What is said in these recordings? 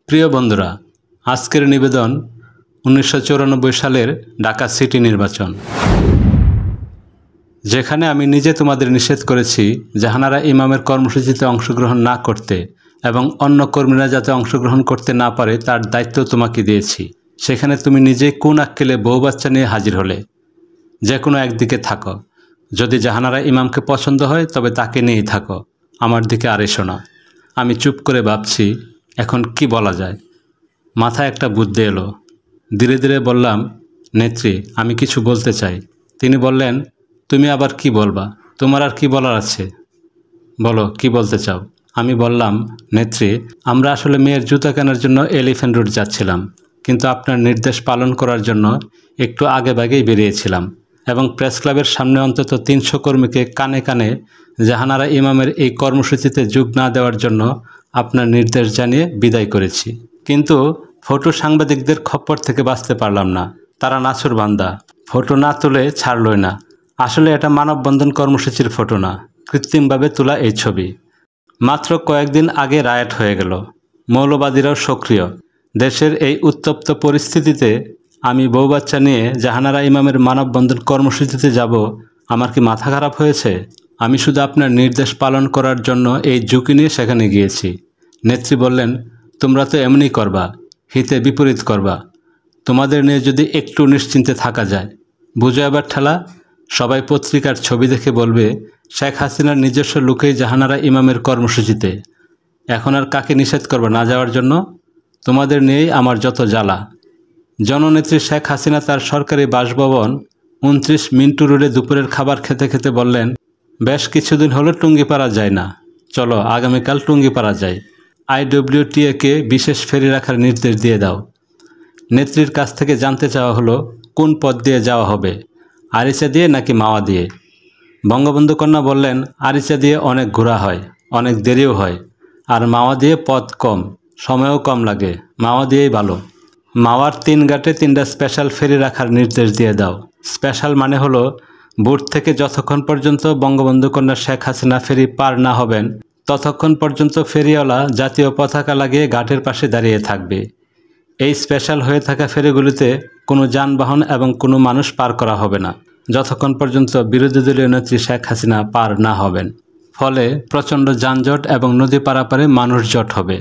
প্রিয় বন্ধুরা, আজকের নিবেদন 1994 সালের ঢাকা সিটি নির্বাচন, যেখানে আমি নিজে তোমাদের নিষেধ করেছি জাহানারা ইমামের কর্মসূচিতে অংশগ্রহণ না করতে এবং অন্য কর্মীরা যাতে অংশগ্রহণ করতে না পারে তার দায়িত্ব তোমাকে দিয়েছি। সেখানে তুমি নিজে কোন আক্কেলে বউ বাচ্চা নিয়ে হাজির হলে। যে কোনো একদিকে থাকো। যদি জাহানারা ইমামকে পছন্দ হয় তবে তাকে নিয়েই থাকো, আমার দিকে আর এসো না। আমি চুপ করে ভাবছি এখন কি বলা যায়। মাথায় একটা বুদ্ধি এলো। ধীরে ধীরে বললাম, নেত্রী, আমি কিছু বলতে চাই। তিনি বললেন, তুমি আবার কি বলবা? তোমার আর কি বলার আছে? বলো, কি বলতে চাও? আমি বললাম, নেত্রী, আমরা আসলে মেয়ের জুতা কেনার জন্য এলিফ্যান্ট রোড যাচ্ছিলাম, কিন্তু আপনার নির্দেশ পালন করার জন্য একটু আগেভাগেই বেরিয়েছিলাম এবং প্রেস ক্লাবের সামনে অন্তত 300 কর্মীকে কানে কানে জাহানারা ইমামের এই কর্মসূচিতে যোগ না দেওয়ার জন্য আপনার নির্দেশ জানিয়ে বিদায় করেছি। কিন্তু ফটো সাংবাদিকদের খপ্পর থেকে বাঁচতে পারলাম না। তারা নাছুর বান্দা, ফটো না তুলে ছাড়লই না। আসলে এটা মানববন্ধন কর্মসূচির ফটো না, কৃত্রিমভাবে তোলা এই ছবি। মাত্র কয়েকদিন আগে রায়ট হয়ে গেল, মৌলবাদীরাও সক্রিয়। দেশের এই উত্তপ্ত পরিস্থিতিতে আমি বউ বাচ্চা নিয়ে জাহানারা ইমামের মানববন্ধন কর্মসূচিতে যাব? আমার কি মাথা খারাপ হয়েছে? আমি শুধু আপনার নির্দেশ পালন করার জন্য এই ঝুঁকি নিয়ে সেখানে গিয়েছি। নেত্রী বললেন, তোমরা তো এমনি করবা, হিতে বিপরীত করবা। তোমাদের নিয়ে যদি একটু নিশ্চিন্তে থাকা যায়। বুঝো এবার ঠেলা? সবাই পত্রিকার ছবি দেখে বলবে শেখ হাসিনার নিজস্ব লোকেই জাহানারা ইমামের কর্মসূচিতে। এখন আর কাকে নিষেধ করবে না যাওয়ার জন্য? তোমাদের নিয়েই আমার যত জ্বালা। জননেত্রী শেখ হাসিনা তার সরকারি বাসভবন 29 মিন্টু রোডে দুপুরের খাবার খেতে খেতে বললেন, বেশ কিছুদিন হলো টুঙ্গিপাড়া যায় না, চলো আগামীকাল টুঙ্গিপাড়া যাই। IWTA-কে বিশেষ ফেরি রাখার নির্দেশ দিয়ে দাও। নেত্রীর কাছ থেকে জানতে চাওয়া হলো কোন পথ দিয়ে যাওয়া হবে, আরিচা দিয়ে নাকি মাওয়া দিয়ে। বঙ্গবন্ধু কন্যা বললেন, আরিচা দিয়ে অনেক ঘোরা হয়, অনেক দেরিও হয়, আর মাওয়া দিয়ে পথ কম, সময়ও কম লাগে, মাওয়া দিয়েই ভালো। মাওয়ার 3 ঘাটে 3টা স্পেশাল ফেরি রাখার নির্দেশ দিয়ে দাও। স্পেশাল মানে হলো বুট থেকে যতক্ষণ পর্যন্ত বঙ্গবন্ধু কন্যা শেখ হাসিনা ফেরি পার না হবেন ততক্ষণ পর্যন্ত ফেরিওয়ালা জাতীয় পতাকা লাগিয়ে ঘাটের পাশে দাঁড়িয়ে থাকবে। এই স্পেশাল হয়ে থাকা ফেরিগুলিতে কোনো যানবাহন এবং কোনো মানুষ পার করা হবে না যতক্ষণ পর্যন্ত বিরোধী দলীয় নেত্রী শেখ হাসিনা পার না হবেন। ফলে প্রচণ্ড যানজট এবং নদী পারাপারে মানুষ জট হবে।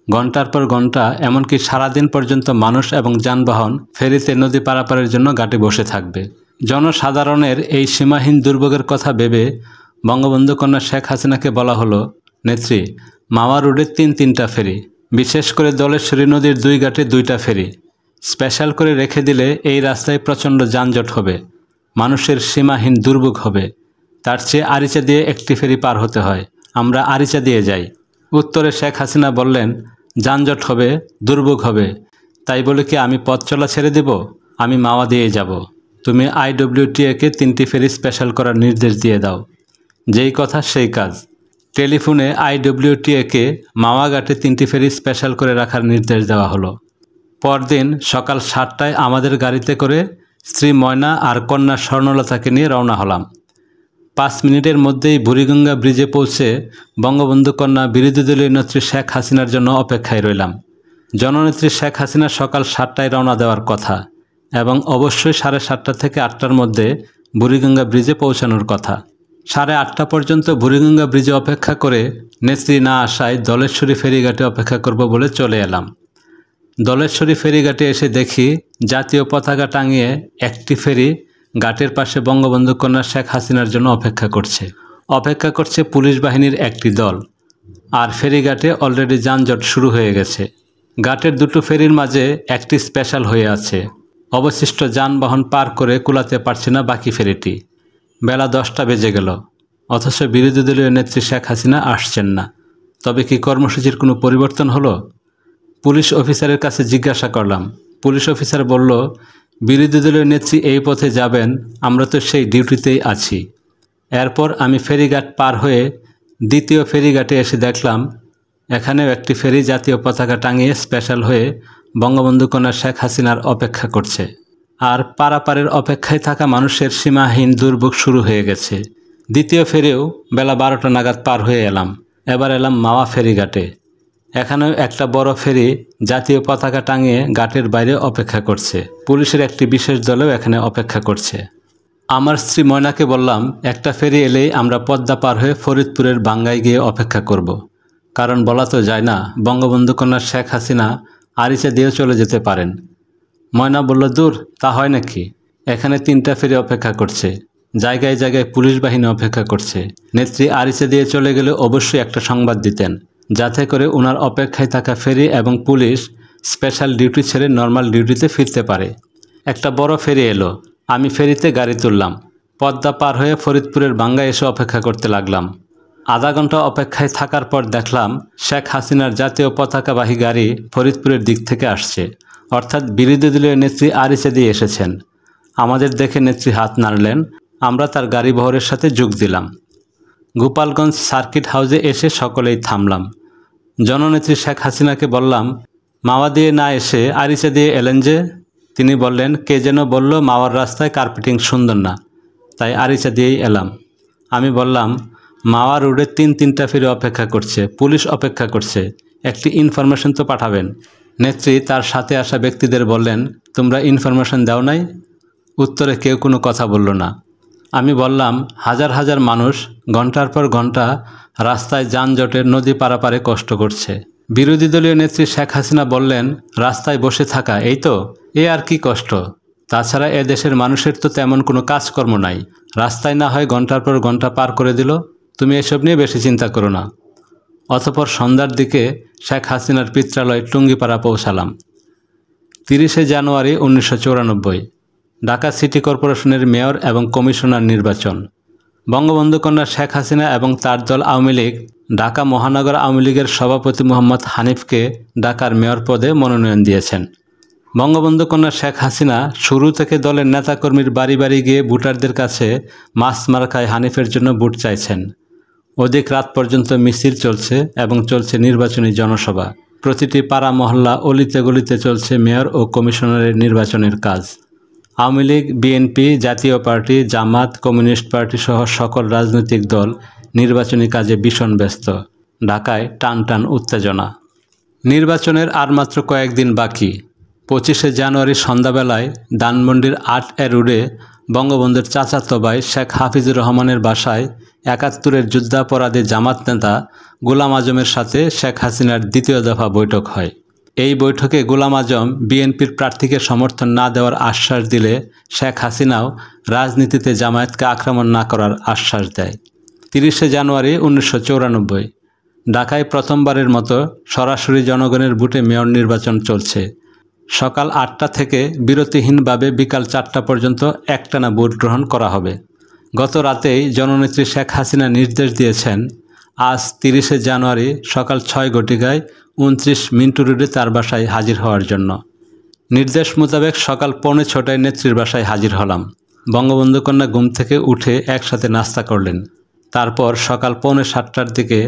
ঘন্টার পর ঘন্টা, এমনকি সারাদিন পর্যন্ত মানুষ এবং যানবাহন ফেরিতে নদী পারাপারের জন্য ঘাটে বসে থাকবে। জনসাধারণের এই সীমাহীন দুর্ভোগের কথা ভেবে বঙ্গবন্ধু কন্যা শেখ হাসিনাকে বলা হলো, নেত্রী, মাওয়া রোডে 3টা ফেরি, বিশেষ করে দলেশ্বরী নদীর 2 ঘাটে 2টা ফেরি স্পেশাল করে রেখে দিলে এই রাস্তায় প্রচণ্ড যানজট হবে, মানুষের সীমাহীন দুর্ভোগ হবে। তার চেয়ে আরিচা দিয়ে একটি ফেরি পার হতে হয়, আমরা আরিচা দিয়ে যাই। উত্তরে শেখ হাসিনা বললেন, যানজট হবে, দুর্ভোগ হবে, তাই বলে কি আমি পথ চলা ছেড়ে দেব? আমি মাওয়া দিয়ে যাব। তুমি IWTA-কে 3টি ফেরি স্পেশাল করার নির্দেশ দিয়ে দাও। যেই কথা সেই কাজ। টেলিফোনে IWTA-কে মাওয়া ঘাটে 3টি ফেরি স্পেশাল করে রাখার নির্দেশ দেওয়া হলো। পরদিন সকাল 7টায় আমাদের গাড়িতে করে স্ত্রী ময়না আর কন্যা স্বর্ণলতাকে নিয়ে রওনা হলাম। 5 মিনিটের মধ্যেই বুড়িগঙ্গা ব্রিজে পৌঁছে বঙ্গবন্ধু কন্যা বিরোধী দলীয় নেত্রী শেখ হাসিনার জন্য অপেক্ষায় রইলাম। জননেত্রী শেখ হাসিনা সকাল 7টায় রওনা দেওয়ার কথা এবং অবশ্যই 7:30 থেকে 8টার মধ্যে বুড়িগঙ্গা ব্রিজে পৌঁছানোর কথা। 8:30 পর্যন্ত বুড়িগঙ্গা ব্রিজে অপেক্ষা করে নেত্রী না আসায় দলেশ্বরী ফেরিঘাটে অপেক্ষা করব বলে চলে এলাম। দলেশ্বরী ফেরিঘাটে এসে দেখি জাতীয় পতাকা টাঙিয়ে একটি ফেরি ঘাটের পাশে বঙ্গবন্ধু কন্যা শেখ হাসিনার জন্য অপেক্ষা করছে পুলিশ বাহিনীর একটি দল। আর ফেরিঘাটে অলরেডি যানজট শুরু হয়ে গেছে। ঘাটের 2টো ফেরির মাঝে একটি স্পেশাল হয়ে আছে। অবশিষ্ট যানবাহন পার করে কুলাতে পারছে না বাকি ফেরিটি। বেলা 10টা বেজে গেল, অথচ বিরোধী দলীয় নেত্রী শেখ হাসিনা আসছেন না। তবে কি কর্মসূচির কোনো পরিবর্তন হলো? পুলিশ অফিসারের কাছে জিজ্ঞাসা করলাম। পুলিশ অফিসার বলল, বিরোধী দলীয় নেত্রী এই পথে যাবেন, আমরা তো সেই ডিউটিতেই আছি। এরপর আমি ফেরিঘাট পার হয়ে দ্বিতীয় ফেরিঘাটে এসে দেখলাম এখানেও একটি ফেরি জাতীয় পতাকা টাঙিয়ে স্পেশাল হয়ে বঙ্গবন্ধু কন্যা শেখ হাসিনার অপেক্ষা করছে। আর পারাপারের অপেক্ষায় থাকা মানুষের সীমাহীন দুর্ভোগ শুরু হয়ে গেছে। দ্বিতীয় ফেরিও বেলা 12টা নাগাদ পার হয়ে এলাম। এবার এলাম মাওয়া ফেরিঘাটে। এখানেও একটা বড় ফেরি জাতীয় পতাকা টাঙিয়ে ঘাটের বাইরে অপেক্ষা করছে। পুলিশের একটি বিশেষ দলও এখানে অপেক্ষা করছে। আমার স্ত্রী ময়নাকে বললাম, একটা ফেরি এলেই আমরা পদ্মা পার হয়ে ফরিদপুরের বাঙ্গায় গিয়ে অপেক্ষা করব। কারণ বলা তো যায় না, বঙ্গবন্ধু কন্যা শেখ হাসিনা আরিচা দিয়েও চলে যেতে পারেন। ময়না বলল, দূর, তা হয় নাকি? এখানে 3টা ফেরি অপেক্ষা করছে, জায়গায় জায়গায় পুলিশ বাহিনী অপেক্ষা করছে। নেত্রী আরিচা দিয়ে চলে গেলে অবশ্যই একটা সংবাদ দিতেন, যাতে করে ওনার অপেক্ষায় থাকা ফেরি এবং পুলিশ স্পেশাল ডিউটি ছেড়ে নর্মাল ডিউটিতে ফিরতে পারে। একটা বড় ফেরি এলো, আমি ফেরিতে গাড়ি তুললাম, পদ্মা পার হয়ে ফরিদপুরের বাঙ্গায় এসে অপেক্ষা করতে লাগলাম। আধা ঘন্টা অপেক্ষায় থাকার পর দেখলাম শেখ হাসিনার জাতীয় পতাকাবাহী গাড়ি ফরিদপুরের দিক থেকে আসছে, অর্থাৎ বিরোধী দলীয় নেত্রী আরিচা দিয়ে এসেছেন। আমাদের দেখে নেত্রী হাত নাড়লেন, আমরা তার গাড়ি বহরের সাথে যোগ দিলাম। গোপালগঞ্জ সার্কিট হাউসে এসে সকলেই থামলাম। জননেত্রী শেখ হাসিনাকে বললাম, মাওয়া দিয়ে না এসে আরিচা দিয়ে এলেন যে? তিনি বললেন, কে যেন বলল মাওয়ার রাস্তায় কার্পেটিং সুন্দর না, তাই আরিচা দিয়েই এলাম। আমি বললাম, মাওয়া রোডে 3টা ফেরি অপেক্ষা করছে, পুলিশ অপেক্ষা করছে, একটি ইনফরমেশন তো পাঠাবেন। নেত্রী তার সাথে আসা ব্যক্তিদের বললেন, তোমরা ইনফরমেশন দাও নাই? উত্তরে কেউ কোনো কথা বলল না। আমি বললাম, হাজার হাজার মানুষ ঘন্টার পর ঘন্টা রাস্তায় যানজটের নদী পারাপারে কষ্ট করছে। বিরোধী দলীয় নেত্রী শেখ হাসিনা বললেন, রাস্তায় বসে থাকা, এই তো, এ আর কি কষ্ট? তাছাড়া এ দেশের মানুষের তো তেমন কোনো কাজকর্ম নাই, রাস্তায় না হয় ঘন্টার পর ঘন্টা পার করে দিল, তুমি এসব নিয়ে বেশি চিন্তা করো না। অতঃপর সন্ধ্যার দিকে শেখ হাসিনার পিত্রালয় টুঙ্গিপাড়া পৌঁছালাম। 30শে জানুয়ারি 1994, ঢাকা সিটি কর্পোরেশনের মেয়র এবং কমিশনার নির্বাচন। বঙ্গবন্ধু কন্যা শেখ হাসিনা এবং তার দল আওয়ামী লীগ ঢাকা মহানগর আওয়ামী লীগের সভাপতি মোহাম্মদ হানিফকে ঢাকার মেয়র পদে মনোনয়ন দিয়েছেন। বঙ্গবন্ধু কন্যা শেখ হাসিনা শুরু থেকে দলের নেতাকর্মীর বাড়ি বাড়ি গিয়ে ভোটারদের কাছে মাস মার্কায় হানিফের জন্য ভোট চাইছেন। অধিক রাত পর্যন্ত মিছিল চলছে এবং চলছে নির্বাচনী জনসভা। প্রতিটি পাড়া মহল্লা অলিতে গলিতে চলছে মেয়র ও কমিশনারের নির্বাচনের কাজ। আওয়ামী লীগ, বিএনপি, জাতীয় পার্টি, জামাত, কমিউনিস্ট পার্টি সহ সকল রাজনৈতিক দল নির্বাচনী কাজে ভীষণ ব্যস্ত। ঢাকায় টান টান উত্তেজনা। নির্বাচনের আর মাত্র কয়েকদিন বাকি। 25শে জানুয়ারি সন্ধ্যাবেলায় ধানমন্ডির 8A রোডে বঙ্গবন্ধুর চাচাতো ভাই শেখ হাফিজুর রহমানের বাসায় 71-এর যুদ্ধাপরাধী জামাত নেতা গোলাম আজমের সাথে শেখ হাসিনার দ্বিতীয় দফা বৈঠক হয়। এই বৈঠকে গোলাম আজম বিএনপির প্রার্থীকে সমর্থন না দেওয়ার আশ্বাস দিলে শেখ হাসিনাও রাজনীতিতে জামায়াতকে আক্রমণ না করার আশ্বাস দেয়। 30শে জানুয়ারি 1994, ঢাকায় প্রথমবারের মতো সরাসরি জনগণের ভোটে মেয়র নির্বাচন চলছে। সকাল 8টা থেকে বিরতিহীনভাবে বিকাল 4টা পর্যন্ত একটানা ভোট গ্রহণ করা হবে। গত রাতেই জননেত্রী শেখ হাসিনা নির্দেশ দিয়েছেন, আজ 30শে জানুয়ারি সকাল 6 ঘটিকায় 29 মিন্টু রোডে তার বাসায় হাজির হওয়ার জন্য। নির্দেশ মোতাবেক সকাল 6:45 নেত্রীর বাসায় হাজির হলাম। বঙ্গবন্ধু কন্যা ঘুম থেকে উঠে একসাথে নাস্তা করলেন। তারপর সকাল 6:45টার দিকে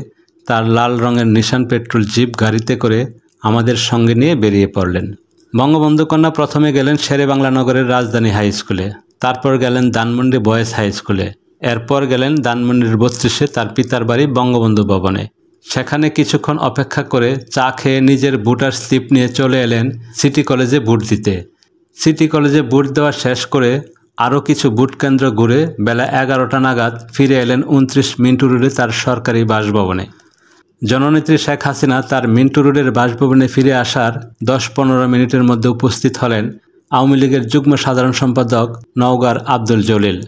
তার লাল রঙের নিশান পেট্রোল জিপ গাড়িতে করে আমাদের সঙ্গে নিয়ে বেরিয়ে পড়লেন। বঙ্গবন্ধু কন্যা প্রথমে গেলেন শেরেবাংলা নগরের রাজধানী হাই স্কুলে, তারপর গেলেন ধানমন্ডি বয়েজ হাই স্কুলে, এরপর গেলেন ধানমন্ডির 32-এ তার পিতার বাড়ি বঙ্গবন্ধু ভবনে। সেখানে কিছুক্ষণ অপেক্ষা করে চা খেয়ে নিজের ভোটার স্লিপ নিয়ে চলে এলেন সিটি কলেজে ভোট দিতে। সিটি কলেজে ভোট দেওয়া শেষ করে আরও কিছু ভোট কেন্দ্র ঘুরে বেলা 11টা নাগাদ ফিরে এলেন 29 মিন্টু রোডে তার সরকারি বাসভবনে। জননেত্রী শেখ হাসিনা তার মিন্টু রোডের বাসভবনে ফিরে আসার 10-15 মিনিটের মধ্যে উপস্থিত হলেন আওয়ামী লীগের যুগ্ম সাধারণ সম্পাদক নওগাঁর আব্দুল জলিল।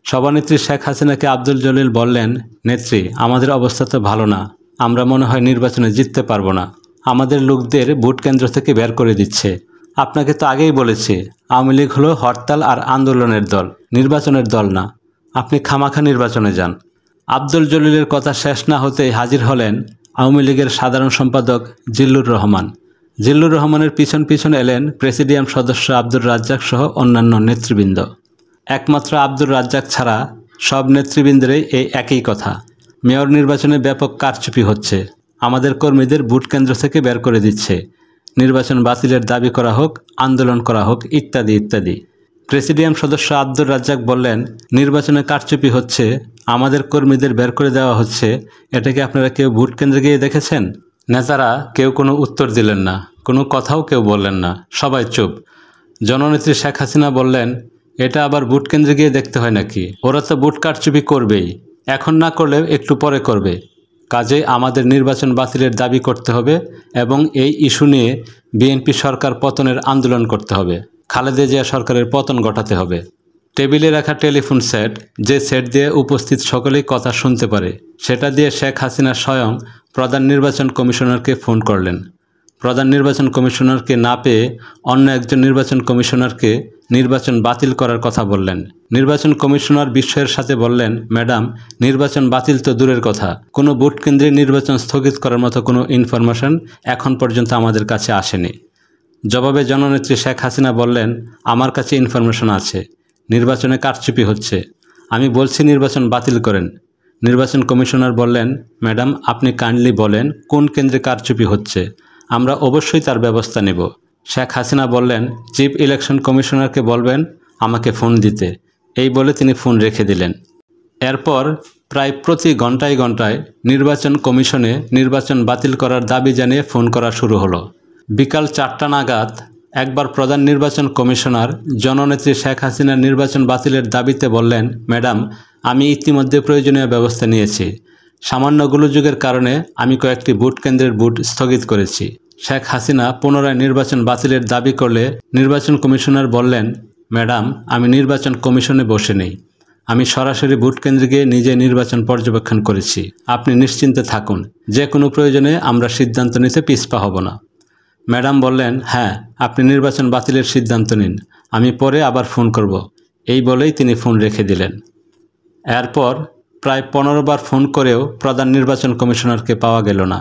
সভানেত্রী শেখ হাসিনাকে আব্দুল জলিল বললেন, নেত্রী, আমাদের অবস্থা তো ভালো না, আমরা মনে হয় নির্বাচনে জিততে পারবো না, আমাদের লোকদের ভোট কেন্দ্র থেকে বের করে দিচ্ছে। আপনাকে তো আগেই বলেছি, আওয়ামী লীগ হলো হরতাল আর আন্দোলনের দল, নির্বাচনের দল না, আপনি খামাখা নির্বাচনে যান। আব্দুল জলিলের কথা শেষ না হতেই হাজির হলেন আওয়ামী লীগের সাধারণ সম্পাদক জিল্লুর রহমান। জিল্লুর রহমানের পিছন পিছন এলেন প্রেসিডিয়াম সদস্য আব্দুর রাজ্জাক সহ অন্যান্য নেতৃবৃন্দ। একমাত্র আব্দুর রাজ্জাক ছাড়া সব নেতৃবৃন্দেরই এই একই কথা, মেয়র নির্বাচনে ব্যাপক কারচুপি হচ্ছে, আমাদের কর্মীদের ভোট কেন্দ্র থেকে বের করে দিচ্ছে, নির্বাচন বাতিলের দাবি করা হোক, আন্দোলন করা হোক, ইত্যাদি ইত্যাদি। প্রেসিডিয়াম সদস্য আব্দুর রাজ্জাক বললেন, নির্বাচনে কারচুপি হচ্ছে, আমাদের কর্মীদের বের করে দেওয়া হচ্ছে, এটা কি আপনারা কেউ ভোট কেন্দ্রে গিয়ে দেখেছেন? নেতারা কেউ কোনো উত্তর দিলেন না, কোনো কথাও কেউ বললেন না, সবাই চুপ। জননেত্রী শেখ হাসিনা বললেন, এটা আবার ভোট কেন্দ্রে গিয়ে দেখতে হয় নাকি? ওরা তো ভোট কারচুপি করবেই, এখন না করলেও একটু পরে করবে। কাজেই আমাদের নির্বাচন বাতিলের দাবি করতে হবে এবং এই ইস্যু নিয়ে বিএনপি সরকার পতনের আন্দোলন করতে হবে। খালেদা জিয়া সরকারের পতন ঘটাতে হবে। টেবিলে রাখা টেলিফোন সেট, যে সেট দিয়ে উপস্থিত সকলেই কথা শুনতে পারে, সেটা দিয়ে শেখ হাসিনা স্বয়ং প্রধান নির্বাচন কমিশনারকে ফোন করলেন। প্রধান নির্বাচন কমিশনারকে না পেয়ে অন্য একজন নির্বাচন কমিশনারকে নির্বাচন বাতিল করার কথা বললেন। নির্বাচন কমিশনার বিস্ময়ের সাথে বললেন, ম্যাডাম, নির্বাচন বাতিল তো দূরের কথা, কোনো ভোট কেন্দ্রে নির্বাচন স্থগিত করার মতো কোনো ইনফরমেশন এখন পর্যন্ত আমাদের কাছে আসেনি। জবাবে জননেত্রী শেখ হাসিনা বললেন, আমার কাছে ইনফরমেশন আছে, নির্বাচনে কারচুপি হচ্ছে, আমি বলছি নির্বাচন বাতিল করেন। নির্বাচন কমিশনার বললেন, ম্যাডাম, আপনি কাইন্ডলি বলেন কোন কেন্দ্রে কারচুপি হচ্ছে, আমরা অবশ্যই তার ব্যবস্থা নেব। শেখ হাসিনা বললেন, চিফ ইলেকশন কমিশনারকে বলবেন আমাকে ফোন দিতে। এই বলে তিনি ফোন রেখে দিলেন। এরপর প্রায় প্রতি ঘন্টায় ঘন্টায় নির্বাচন কমিশনে নির্বাচন বাতিল করার দাবি জানিয়ে ফোন করা শুরু হলো। বিকাল 4টা নাগাদ একবার প্রধান নির্বাচন কমিশনার জননেত্রী শেখ হাসিনার নির্বাচন বাতিলের দাবিতে বললেন, ম্যাডাম, আমি ইতিমধ্যে প্রয়োজনীয় ব্যবস্থা নিয়েছি। সামান্য গোলযোগের কারণে আমি কয়েকটি ভোট কেন্দ্রের ভোট স্থগিত করেছি। শেখ হাসিনা পুনরায় নির্বাচন বাতিলের দাবি করলে নির্বাচন কমিশনার বললেন, ম্যাডাম, আমি নির্বাচন কমিশনে বসে নেই, আমি সরাসরি ভোট কেন্দ্রে গিয়ে নিজে নির্বাচন পর্যবেক্ষণ করেছি। আপনি নিশ্চিন্তে থাকুন, যে কোনো প্রয়োজনে আমরা সিদ্ধান্ত নিতে পিছপা হব না। ম্যাডাম বললেন, হ্যাঁ, আপনি নির্বাচন বাতিলের সিদ্ধান্ত নিন, আমি পরে আবার ফোন করব। এই বলেই তিনি ফোন রেখে দিলেন। এরপর প্রায় 15 বার ফোন করেও প্রধান নির্বাচন কমিশনারকে পাওয়া গেল না,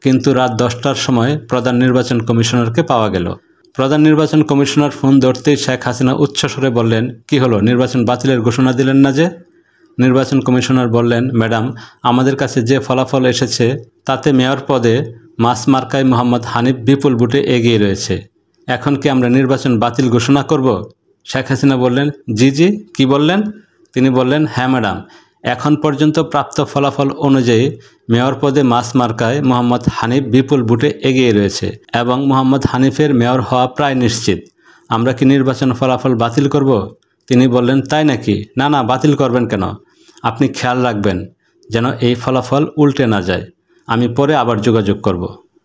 কিন্তু রাত 10টার সময় প্রধান নির্বাচন কমিশনারকে পাওয়া গেল। প্রধান নির্বাচন কমিশনার ফোন ধরতেই শেখ হাসিনা উচ্চস্বরে বললেন, কি হলো, নির্বাচন বাতিলের ঘোষণা দিলেন না যে? নির্বাচন কমিশনার বললেন, ম্যাডাম, আমাদের কাছে যে ফলাফল এসেছে তাতে মেয়র পদে মাস মার্কায় মোহাম্মদ হানিফ বিপুল ভোটে এগিয়ে রয়েছে। এখন কি আমরা নির্বাচন বাতিল ঘোষণা করব? শেখ হাসিনা বললেন, জি জি, কি বললেন? তিনি বললেন, হ্যাঁ ম্যাডাম, এখন পর্যন্ত প্রাপ্ত ফলাফল অনুযায়ী মেয়র পদে মাস মার্কায় মোহাম্মদ হানিফ বিপুল ভোটে এগিয়ে রয়েছে এবং মোহাম্মদ হানিফের মেয়র হওয়া প্রায় নিশ্চিত। আমরা কি নির্বাচন ফলাফল বাতিল করব? তিনি বললেন, তাই নাকি? না না, বাতিল করবেন কেন? আপনি খেয়াল রাখবেন যেন এই ফলাফল উল্টে না যায়, আমি পরে আবার যোগাযোগ করব।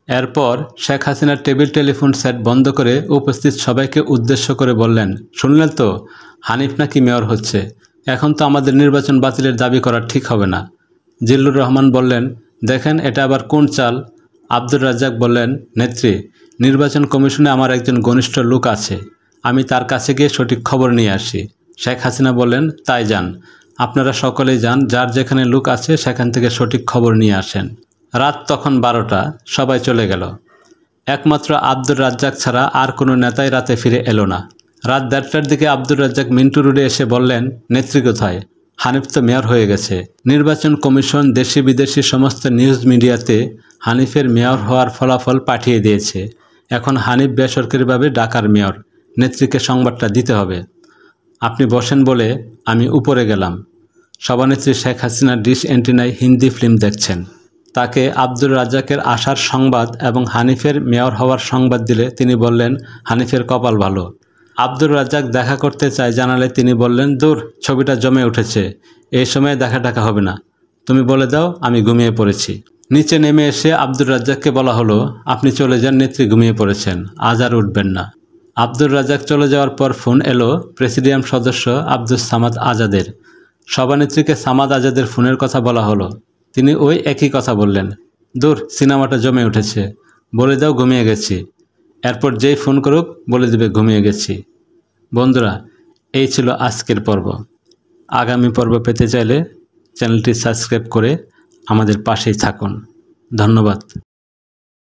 এরপর শেখ হাসিনার টেবিল টেলিফোন সেট বন্ধ করে উপস্থিত সবাইকে উদ্দেশ্য করে বললেন, শুনলেন তো, হানিফ নাকি মেয়র হচ্ছে। এখন তো আমাদের নির্বাচন বাতিলের দাবি করা ঠিক হবে না। জিল্লুর রহমান বললেন, দেখেন এটা আবার কোন চাল? আব্দুর রাজ্জাক বললেন, নেত্রী, নির্বাচন কমিশনে আমার একজন ঘনিষ্ঠ লোক আছে, আমি তার কাছে গিয়ে সঠিক খবর নিয়ে আসি। শেখ হাসিনা বললেন, তাই যান, আপনারা সকলেই যান, যার যেখানে লোক আছে সেখান থেকে সঠিক খবর নিয়ে আসেন। রাত তখন 12টা, সবাই চলে গেল। একমাত্র আব্দুর রাজ্জাক ছাড়া আর কোনো নেতাই রাতে ফিরে এলো না। রাত 1:30টার দিকে আব্দুর রাজ্জাক মিন্টু রোডে এসে বললেন, নেত্রী কোথায়? হানিফ তো মেয়র হয়ে গেছে। নির্বাচন কমিশন দেশি বিদেশি সমস্ত নিউজ মিডিয়াতে হানিফের মেয়র হওয়ার ফলাফল পাঠিয়ে দিয়েছে। এখন হানিফ বেসরকারিভাবে ঢাকার মেয়র, নেত্রীকে সংবাদটা দিতে হবে। আপনি বসেন বলে আমি উপরে গেলাম। সভানেত্রী শেখ হাসিনা ডিশ অ্যান্টেনায় হিন্দি ফিল্ম দেখছেন। তাকে আব্দুর রাজ্জাকের আসার সংবাদ এবং হানিফের মেয়র হওয়ার সংবাদ দিলে তিনি বললেন, হানিফের কপাল ভালো। আব্দুর রাজ্জাক দেখা করতে চায় জানালে তিনি বললেন, দূর, ছবিটা জমে উঠেছে, এই সময়ে দেখা টাকা হবে না, তুমি বলে দাও আমি ঘুমিয়ে পড়েছি। নিচে নেমে এসে আব্দুর রাজ্জাককে বলা হলো, আপনি চলে যান, নেত্রী ঘুমিয়ে পড়েছেন, আজ আর উঠবেন না। আব্দুর রাজ্জাক চলে যাওয়ার পর ফোন এলো প্রেসিডিয়াম সদস্য আব্দুস সামাদ আজাদের। সভানেত্রীকে সামাদ আজাদের ফোনের কথা বলা হলো, তিনি ওই একই কথা বললেন, দূর, সিনেমাটা জমে উঠেছে, বলে দাও ঘুমিয়ে গেছি। এরপর যেই ফোন করুক বলে দেবে ঘুমিয়ে গেছি। বন্ধুরা, এই ছিল আজকের পর্ব। আগামী পর্ব পেতে চাইলে চ্যানেলটি সাবস্ক্রাইব করে আমাদের পাশেই থাকুন। ধন্যবাদ।